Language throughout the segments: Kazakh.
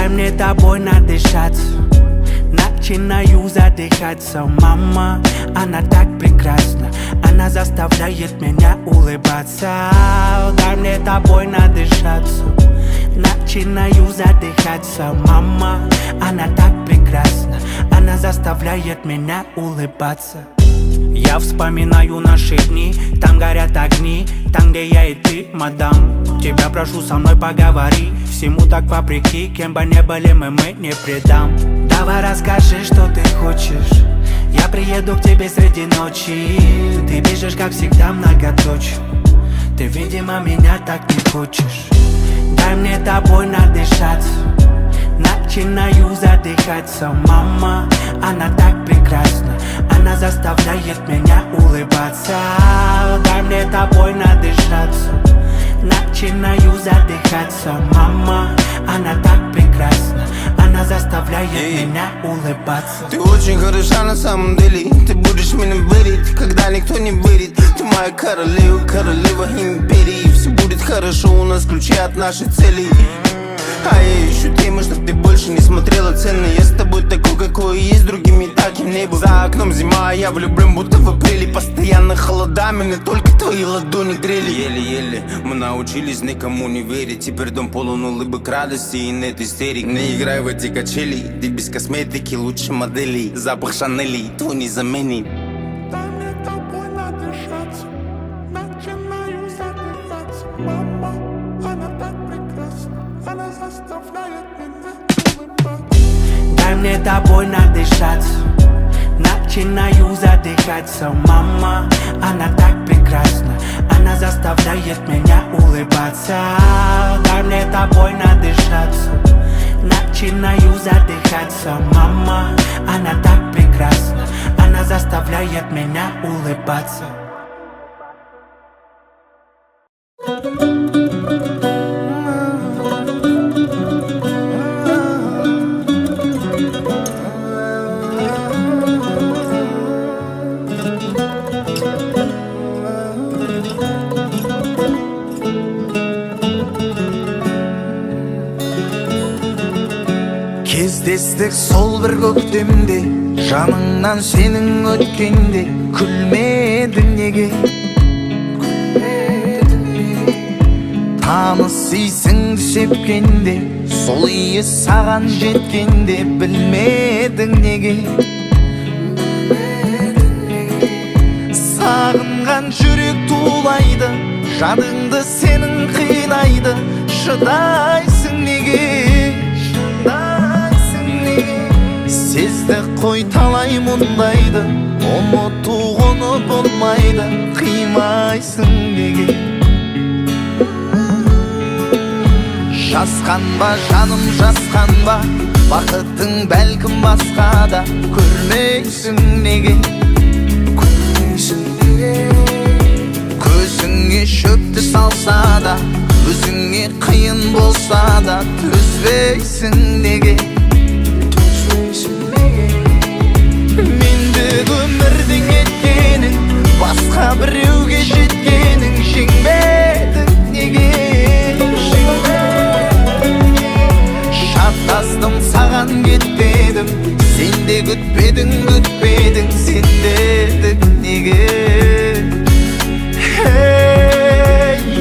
Дай мне тобой надышаться, начинаю задыхаться. Мама, она так прекрасна, она заставляет меня улыбаться. Дай мне тобой надышаться, начинаю задыхаться. Мама, она так прекрасна, она заставляет меня улыбаться. Я вспоминаю наши дни, там горят огни, там, где я и ты, мадам. Тебя прошу, со мной поговори, всему так вопреки, кем бы не были мы не предам. Давай расскажи, что ты хочешь, я приеду к тебе среди ночи. Ты бежишь, как всегда, многоточие, ты, видимо, меня так не хочешь. Дай мне тобой надышаться, начинаю задыхаться. Мама, она так прекрасна, она заставляет меня улыбаться. Дай мне тобой надышаться, начинаю задыхаться. Мама, она так прекрасна, она заставляет меня улыбаться. Ты очень хороша на самом деле, ты будешь меня верить, когда никто не верит. Ты моя королева, королева империи. Все будет хорошо, у нас ключи от нашей цели. А я ищу темы, чтоб ты больше не смотрела цены. Я с тобой такой, какой есть, другими таким не был. За окном зима, а я влюблен, будто в апреле. Постоянно холода, меня только твои ладони грели. Еле-еле мы научились никому не верить. Теперь дом полон улыбок, радости и нет истерик. Не играй в эти качели, ты без косметики лучше моделей. Запах Шанели, твой не заменит. Дай мне тобой надышаться, начинаю задыхаться. Мама, она так прекрасна, она заставляет меня улыбаться. Дай мне тобой надышаться, начинаю задыхаться. Мама, она так прекрасна, она заставляет меня улыбаться. Дай мне тобой надышаться, начинаю задыхаться. Мама, она так прекрасна, она заставляет меня улыбаться. Кездестік сол бір көктемде, жаныңнан сенің өткенде. Күлмедің неге, таныс исіңді шепкенде, сол иі саған жеткенде. Білмедің неге, сағынған жүрек тулайды, жадыңды сенің қинайды. Шыдайсың неге, сезді қой талай мұндайды, ұмыту оны болмайды. Қимайсың неге, жасқанба жаным жасқанба, бақытың бәлкім басқада. Көрмейсің неге, көзіңе шөпті салса да, өзіңе қиын болса да. Төзбейсің неге, мендік өмірдің еткенің, басқа біреуге жеткенің. Жеңбедің неге, шатастым саған кетпедім, сен де күтпедің, күтпедің. Сендердің неге,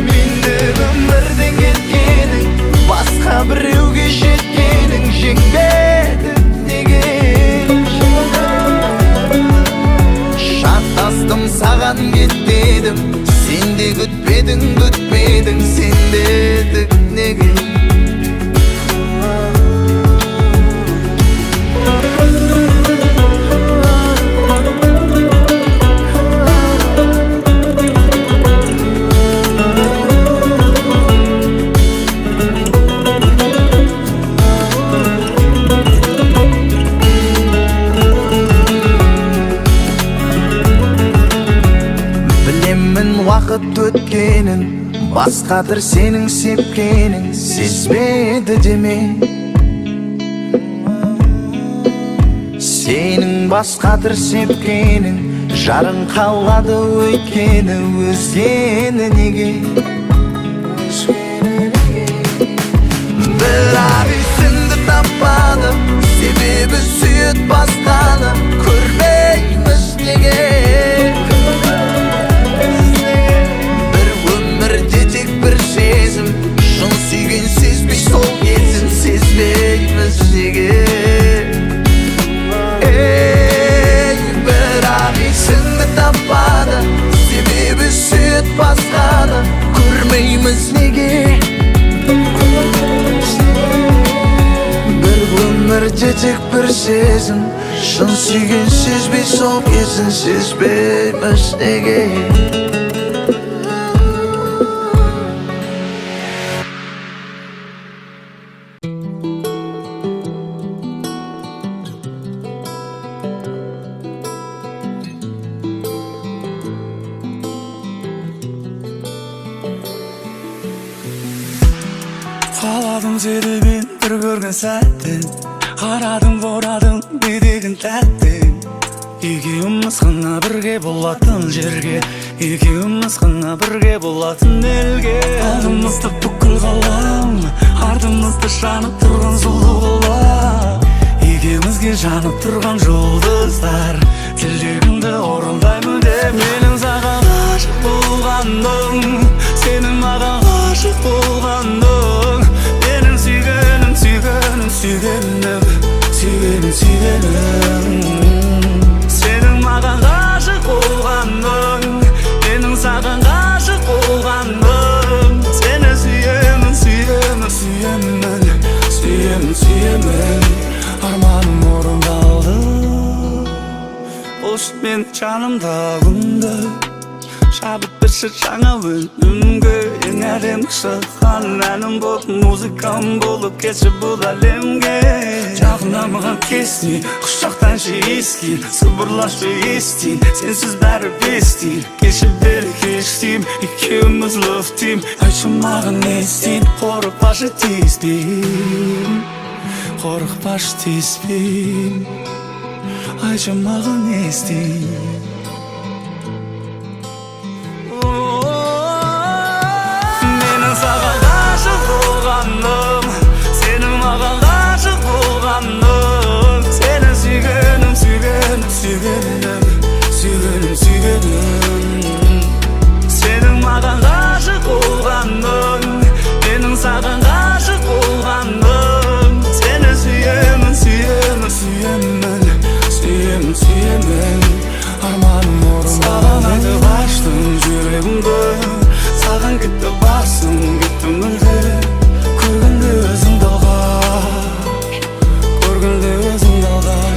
мендік өмірдің еткенің, басқа біреуге жеткенің. Жеңбедің неге, шатастым саған кетпедім, сен де күтпедің, күтпедің. Сендердің неге. Уақыт өткенін, басқадыр сенің сепкенің. Сезбеді деме, сенің басқадыр сепкенің. Жарың қалады өйткені, өзгені неге. Бірақ үйсінді басқаны көрмейміз неге? Бір өмірде тек бір сезім, шын сүйген сезбей сол кезін сезбейміз неге? Бірақ есіңді таппады, себебі сүйет басқаны көрмейміз неге? Бір өмірде тек бір сезім, шын сүйген сезбей сол кезін сезбейміз неге? Қаладым сені мен бір көрген сәттен, қарадым борадым не деген тәттен. Екеуміз ғана бірге болатын жерге, екеуміз ғана бірге болатын елге. Алдымызды бүкіл ғалам, артымызды жанып тұрған сұлу қала. Екеумізге жанып тұрған жұлдыздар, тілегімді орындаймын деп. Менің саған ғашық болғаным, сенің маған ғашық болғаның. Менің сүйгенім, сүйгенім, сүйгенім, сүйгенім, сүйгенім. Сенің маған ғашық болғаның, менің саған ғашық болғаным. Сені сүйемін, сүйемін, сүйемін, сүйемін, сүйемін. Арманым орындалды, қош мен жанымда күнді. Шабыт берші жаңа өнімге, ең әдемі шыққан әнім болып, музыкам болып кетші бұл әлемге. Жақында маған кестін, құшақтаншы ескін, сыбырлашы естін, сенсіз бәрі бестін. Кеші бері кештім, екеуміз лөфтім, айтшы маған не істейін? Қорықпашы тиіспейін, қорықпашы тиіспейін, айтшы маған не істейін? Сенің маған ғашық болғаным, сені сүйгенім, сүйгенім, сүйгенім, сүйгенім, сүйгенім. Сенің маған ғашық болғаным, менің саған ғашық болғаным. Сені сүйемін, сүйемін, сүйемін, сүйемін, сүйемін. Арманым орындалды. Саған айтып аштым жүрегімді, саған кетті басым, кетті мүлде. Көргенде өзіңді алғаш, көргенде өзіңді алғаш.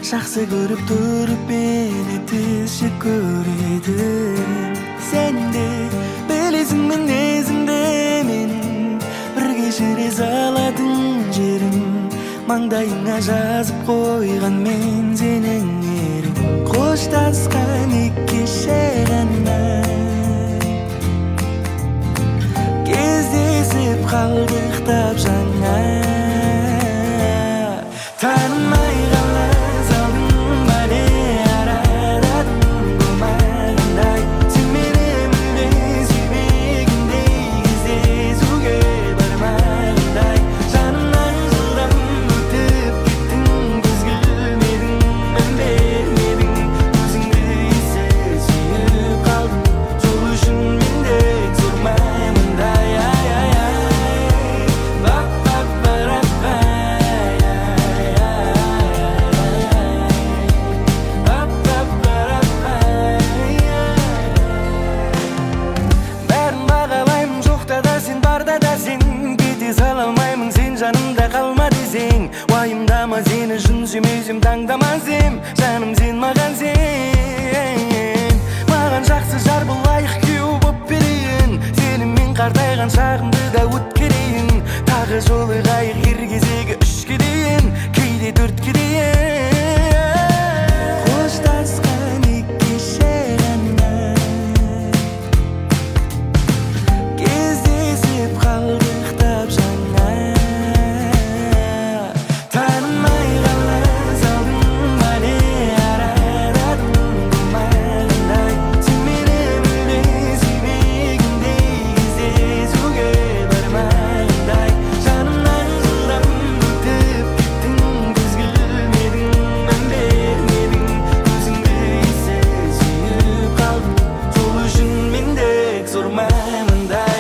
Жақсы көріп тұрып мені тізші көредім. Сен де білесің мінезіңді менің, бір кешіре салатын жерім. Маңдайыңа жазып қойған мен сенің ерің. Қоштасқан екі кеше ғана кездесіп қалдық тап жаңа. Танымай қалай салдың бәле арададың болмағандай. Сен мені мүлде сүймегендей, кездесуге бармағандай. Жанымнан жылдам өтіп кеттің, көзге ілмедің, мән бермедің. Өзіңді есе сүйіп қалдым, сол үшін мен де зормаймындай. Ай, ай, ай, берем, жаным сен маған сен. Маған жақсы жар болайық, күйеу боп берейін. Сеніммен қартайған шағымды да өткерейін. Тағы жолығайық ер кезегі 3-ке дейін, кейде 4-ке дейін. Қоштасқан еккеше ғана кездесіп қалдық тап жаңа. Танымай ғана салдың ба не араладың болмағандай. Сен мені мүлде сүймегендей, кездесуге бармағандай. Жанымнан жылдам өтіп кеттің, көз келмедің, мән бермедің. Өзіңді ессіз сүйіп қалдым, сол үшін мендек зор мамындай.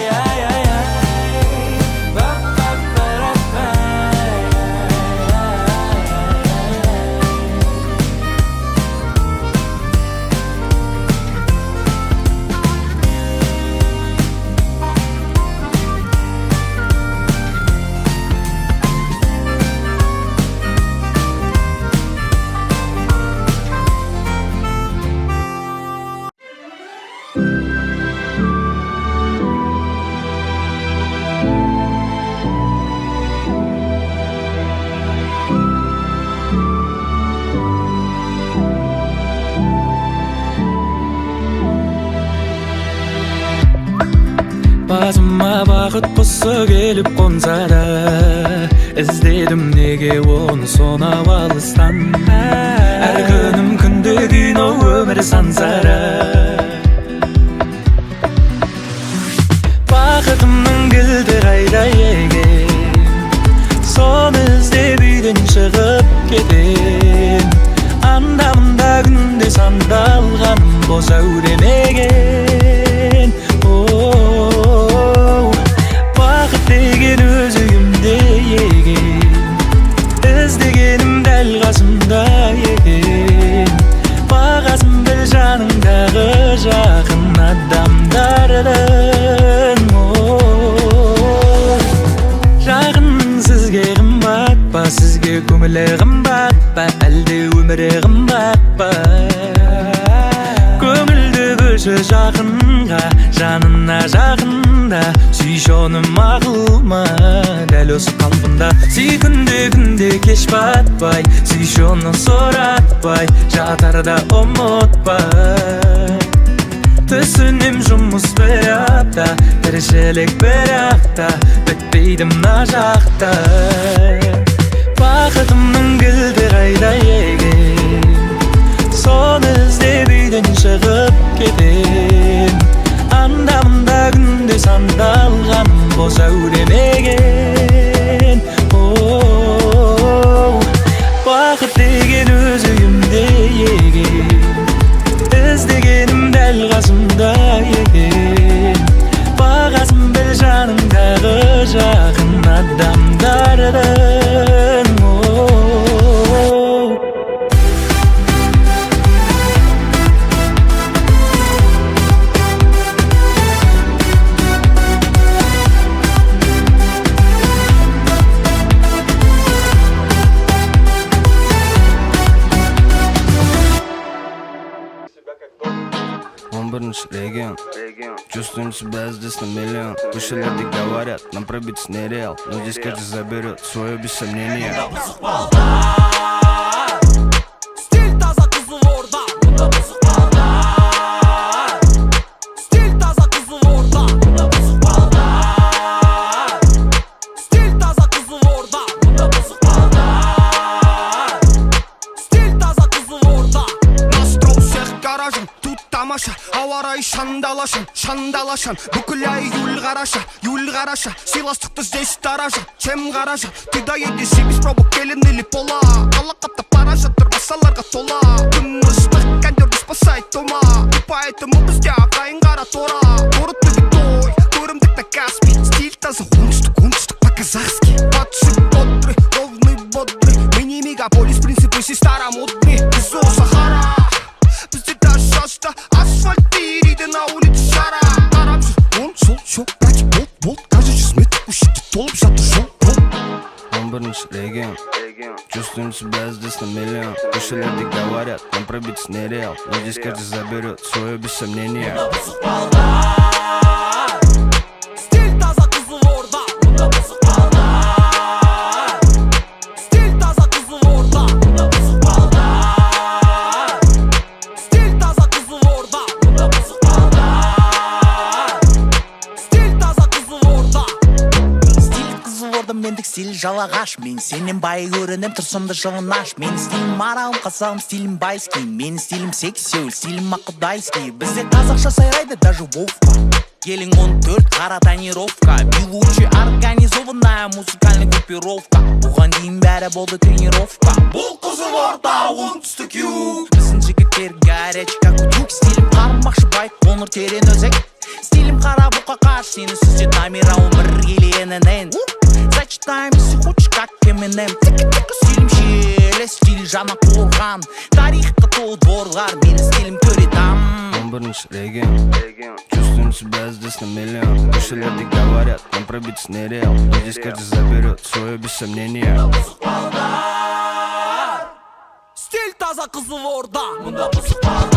Басыма бақыт құсы келіп қонса да, іздедім неге оны сонау алыстан. Әр күнім күнде кино, өмір сансара. Бақытымның кілті қайда екен, соны іздеп үйден шығып кетем. Анда-мында күнде сандалғаным бос әуремеген. Бақыт деген өз үйімде екен, іздегенім дәл қасымда екен. Бағасын біл жаныңдағы жақын адамдардың. Жақының сізге қымбат па, сізге көңілі қымбат па, әлде өмірі қымбат па? Көңілді бөлші жақынға, жанына жақында. Сүйші оны мақұл ма, дәл осы қалпында. Сүй күнде кеш батпай, сүйші оны соратпай, жатарда ұмытпай. Түсінем жұмыс бір апта, тіршілік бір апта, бітпейді мына жақта. Бақытымның кілті қайда екен, соны іздеп үйден шығып кетем. Анда-мында күнде сандалғаным бос әуремеген. Бақыт деген өз үйімде екен, іздегенім дәл қасымда екен. Бағасын біл жаныңдағы жақын адамдардың. Регион, чувствуем себя здесь на миллион. Вышелерды говорят, нам пробиться нереал, но здесь каждый заберет свое без сомнения. Стиль таза кызыл орда, бunda бузук балдар. Стиль таза кызыл орда, bunda бузук балдар. Стиль таза кызыл орда, bunda бузук балдар. Стиль таза кызыл орда. Настрой всех гаражен, тут тамаша. Ауа райы шандалашан, шандалашан. Бүкіл ай юль қараша. Сыйластықты здесь таража, чем қаража. Ты доедешь и без пробок келін или пола. Қалақаттап бара жатыр басаларға тола. Күн ыстық, кәндерді спасает тома. И поэтому бізде ағайын қара тора. Город той, көрімдік на Каспий. Стиль таза оңтүстік по-казахски. Подшик бодрый, ровный бодрый. Мы не мегаполис, принципы си старомодный. Из Сахара, бізде даже шашта. Асфальт перейді на улице шара. Қарап жүр, он сол, братик, каждый 100 метр көшеде толып жатыр жол. 11-ші регион, Чувствуем себя здесь на миллион. Кошелеты говорят, нам пробиться нереал. Но здесь каждый заберет свое без сомнения. Стиль таза Қызылорда, мұнда бұзық балдар. Стиль таза Қызылорда, мұнда бұзық балдар. Стиль таза Қызылорда, мұнда бұзық балдар. Стиль таза Қызылорда. Стиль Қызылорда, мендік стиль жалағаш. Мен сенен бай көрінем, тұрсымды жылынаш. Мен стилім маралым, қасағым стилім байский. Мен стилім сексеу, стилім ақыдайский. Бізде қазақша сайрайды, даже Вовка. Келің 14, қара тонировка. Белучи организованная музыкальная группировка. Бұған дейін бәрі болды тренировка. Бұл Қызылорда, оңтүстік юг. Біздің жігіттер горячий, как утюг. Стилім қармақшы бай, қоңыр терен өзек. Стилім қара бұқа қаш, сені сүзет намира өмір еленінен. Зачитаем, если хочешь, как Eminem. Стилім шелес, стиль жана қорған. Тарихқа толы дворлар, менің стилім көредам. 11-ші реген. Чувствуем себя здесь на миллион. Кошелеты говорят, нам пробиться нереал. Но здесь каждый заберет свое без сомнения. Стиль таза Қызылорда, мұнда бұзық балдар.